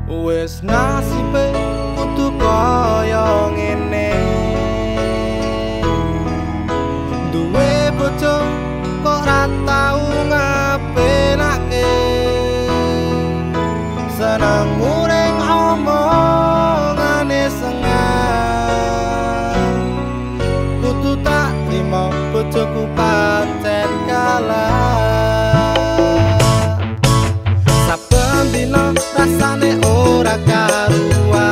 Wes nasibe kudu kaya ngene. Duwe bojo kok ra tau ngapenake. Seneng muring omongane sengah. Kudu tak trimo bojoku pancen kalah. Saben dina rasane ora karuan.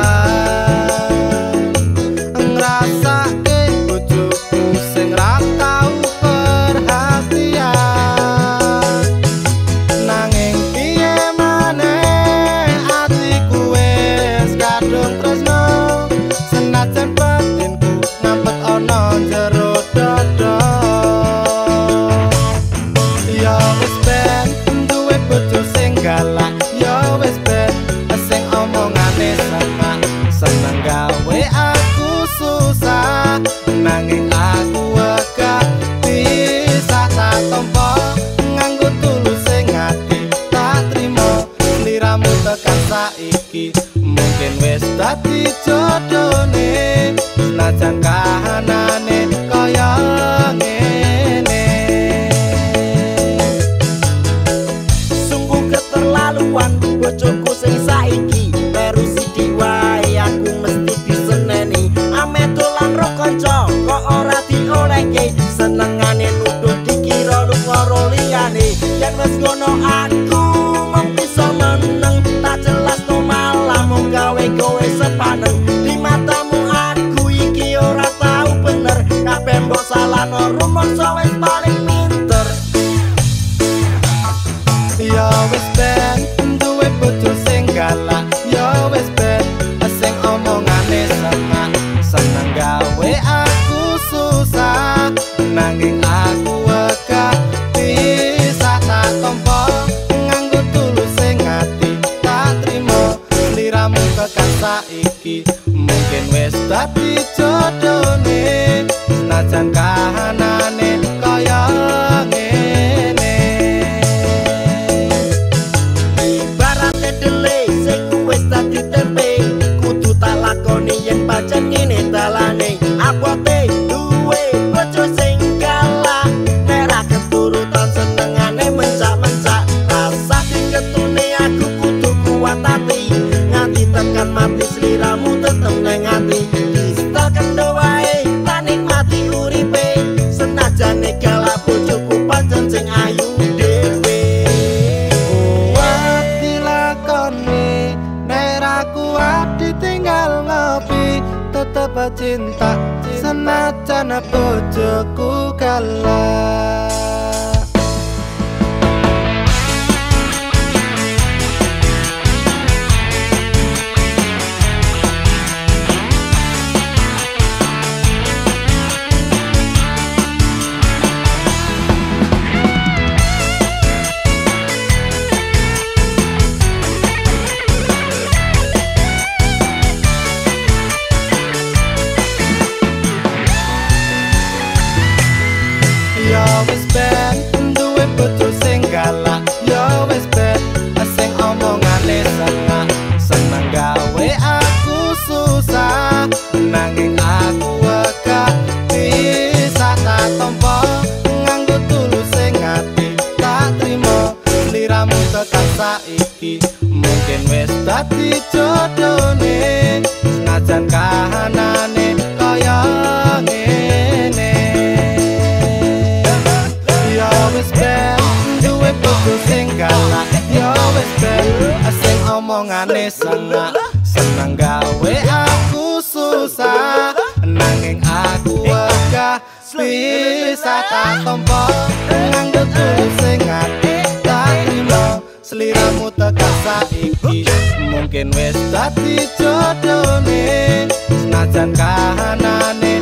Ngrasake bojoku sing ra tau perhatian. Nanging piye maneh atiku wis kadung tresno. Senajan batinku ngampet ana jero dada. Ya wis ben duwe bojo sing galak. Ya wis ben sing omongane sama. Seneng gawe aku susah. Nanging aku wegah bisa tak tompo. Nganggo tulus sing ati tak trimo. Sliramu tekan saiki mungkin wis dadi jodone. Senajan kahanane kaya ngene. Sungguh keterlaluan bojoku sing saiki. Meru sidi wae aku mesti diseneni. Ame dolan ro kanca kok ora diolehke. Senengane nuduh dikira loro liyane. Yen wis ngono aku mung bisa meneng. Tak jelas no malah mung gawe kowe sepaneng. Di matamu aku iki ora tau bener. Kabeh mbok salahno rumangsa wis paling pinter. Ya wis ben duwe bojo sing galak. Ya wis ben sing omongane sama. Seneng gawe aku susah. Nanging aku wegah bisa tak tompo. Nganggo tulus sing ati tak trimo. Sliramu tekan saiki mungkin wis dadi jodone. Senajan kahanane kaya ngene. Ibarate dele sing wis dadi tempe. Kudu tak lakoni yen pancen ngene dalane. Abote duwe bojo sing galak. Nek ra keturutan senengane mencak-mencak. Rasa diketune aku kudu kuat ati. Nganti tekan mati sliramu tetep nang ati. Distal kendo wae tak nikmati uripe. Senajane galak bojoku pancen sing ayu dhewe. Kuat dilakoni nek ra kuat ditinggal ngopi. Tetep cinta senajan bojoku galak. Ya wis ben duwe bojo sing galak. Ya wis ben sing omongane sengah. Seneng gawe aku susah. Nanging aku wegah bisa tak tompo. Nganggo tulus sing ati tak trimo. Sliramu tekan saiki mungkin wis dadi jodone. Senajan kahanane kaya ngene. Ya wis ben duwe bojo sing galak. Ya wis ben sing omongane sengak. Seneng gawe aku susah. Nanging aku wegah bisa tak tompo. Nganggo tulus sing ati tak trimo. Sliramu tekan saiki mungkin wis dadi jodone. Senajan kahanane